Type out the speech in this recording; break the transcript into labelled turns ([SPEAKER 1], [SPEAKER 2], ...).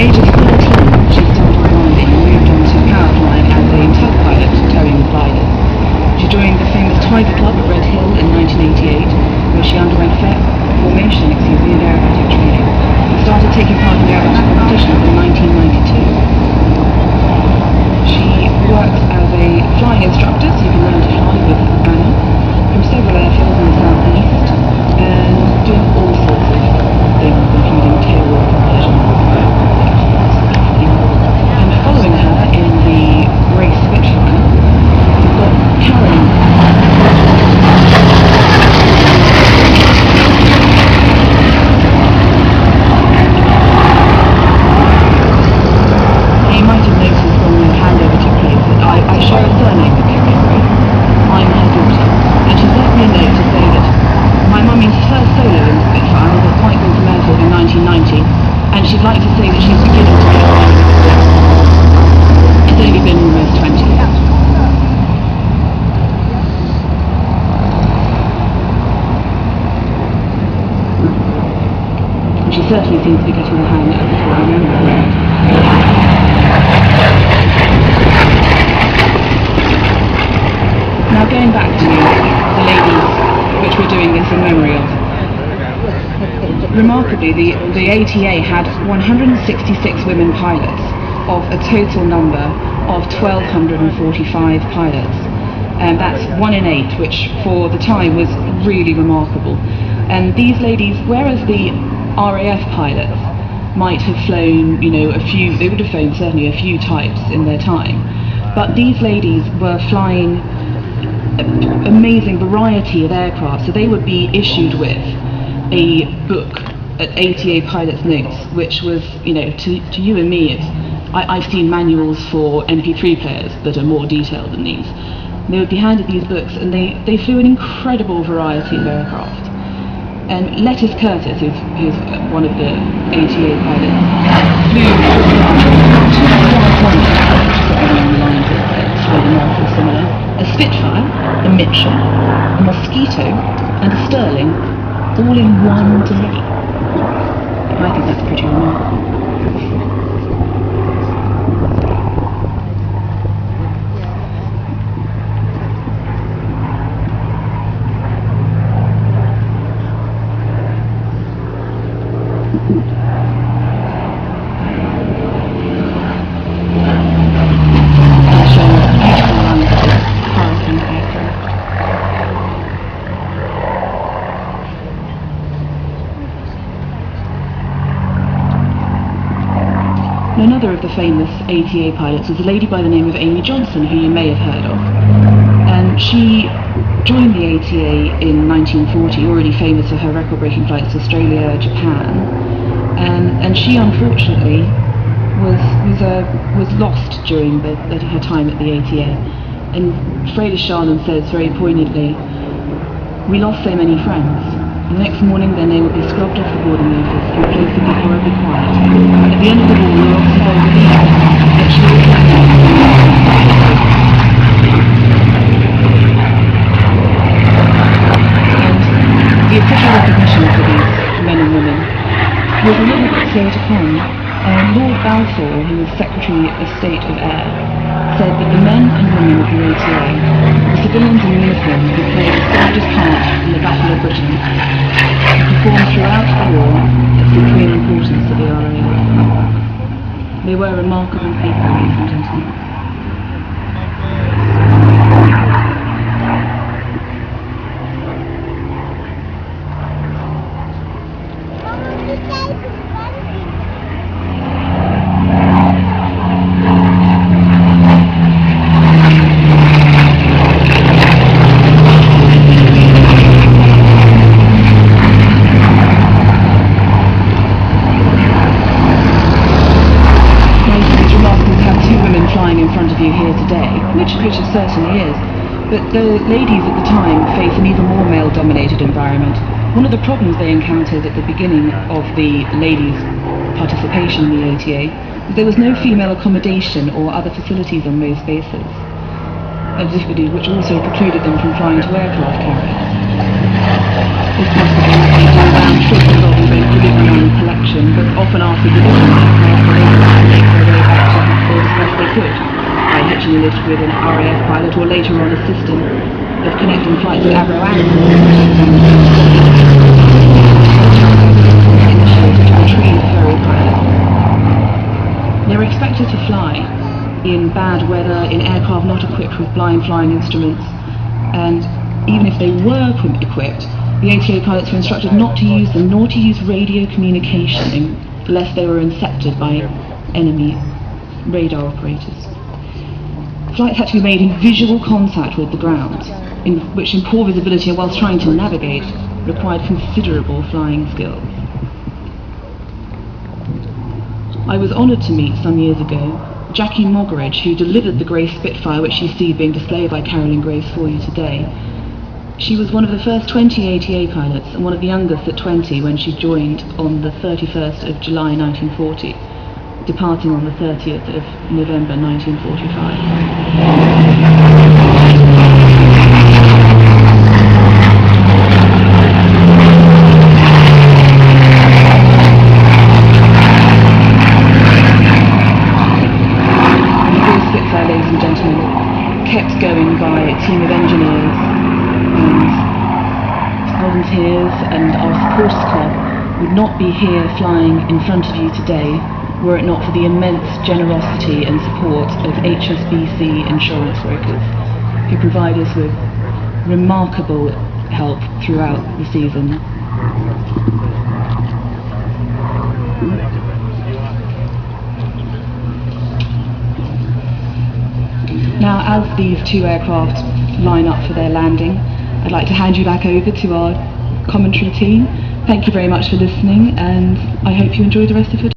[SPEAKER 1] age of 13, she started flying and moved on to power flying as a tug pilot, towing the gliders. She joined the famous Tiger Club at Red Hill in 1988, where she underwent formation of aerobatic training, and started taking part in aerobatic competitions in 1992. She worked as a flying instructor, so you can learn to fly with Anna, from several airfields in the southeast, and doing all sorts of things, including tail work conversions. And following her in the race Spitfire, we've got Karen. You might have noticed when the handover took place that I share a surname with Karen. I'm her daughter, and she's left me a note to say that my mummy's first solo in the Spitfire was at White Waltham Airfield in 1990, and she'd like to say that she's beginning to get on with it. It's only been almost 20 years. And she certainly seems to be getting the hang of it before I remember it. Now going back to the ladies which we're doing this in memory of. Remarkably, the ATA had 166 women pilots of a total number of 1,245 pilots. And that's 1 in 8, which for the time was really remarkable. And these ladies, whereas the RAF pilots might have flown, they would have flown certainly a few types in their time, but these ladies were flying an amazing variety of aircraft, so they would be issued with a book at ATA Pilot's Notes, which was, to you and me, I've seen manuals for MP3 players that are more detailed than these. They would be handed these books, and they flew an incredible variety of aircraft. And Lettice Curtis, who's one of the ATA pilots, flew a Spitfire, a Mitchell, a Mosquito, and a Sterling, all in one day. I think that's pretty remarkable. Another of the famous ATA pilots was a lady by the name of Amy Johnson, who you may have heard of. And she joined the ATA in 1940, already famous for her record-breaking flights to Australia, Japan. And she unfortunately was lost during her time at the ATA. And Freda Sharlan says very poignantly, "We lost so many friends. The next morning their name would be scrubbed off the boarding notice and the place would be horribly quiet. At the end of the war, we were often told that she was and the official recognition for these men and women was a little bit slow to come. Lord Balfour, who was Secretary of State of Air, said that the men and women of the ATA, the civilians in uniform who played a soldier's part in the Battle of Britain, performed throughout the war of supreme importance to the RAF. They were remarkable people, ladies and gentlemen. Which it certainly is, but the ladies at the time faced an even more male-dominated environment. One of the problems they encountered at the beginning of the ladies' participation in the ATA was there was no female accommodation or other facilities on most bases, which also precluded them from flying to aircraft carriers. This must have been a round trip involving both delivery and collection, but often after delivery, aircraft were originally lived with an RAF pilot, or later on a system of connecting flights with Avro and initiative to retrieve ferry pilots. They were expected to fly in bad weather, in aircraft not equipped with blind flying instruments, and even if they were equipped, the ATA pilots were instructed not to use them, nor to use radio communication unless they were intercepted by enemy radar operators. Flights had to be made in visual contact with the ground, which in poor visibility and whilst trying to navigate required considerable flying skills. I was honoured to meet some years ago Jackie Moggeridge, who delivered the grey Spitfire, which you see being displayed by Carolyn Grace for you today. She was one of the first 20 ATA pilots and one of the youngest at 20 when she joined on the 31st of July 1940, departing on the 30th of November 1945. Kept going by a team of engineers and volunteers, and our supporters club would not be here flying in front of you today were it not for the immense generosity and support of HSBC insurance brokers, who provide us with remarkable help throughout the season. Now, as these two aircraft line up for their landing, I'd like to hand you back over to our commentary team. Thank you very much for listening, and I hope you enjoy the rest of your day.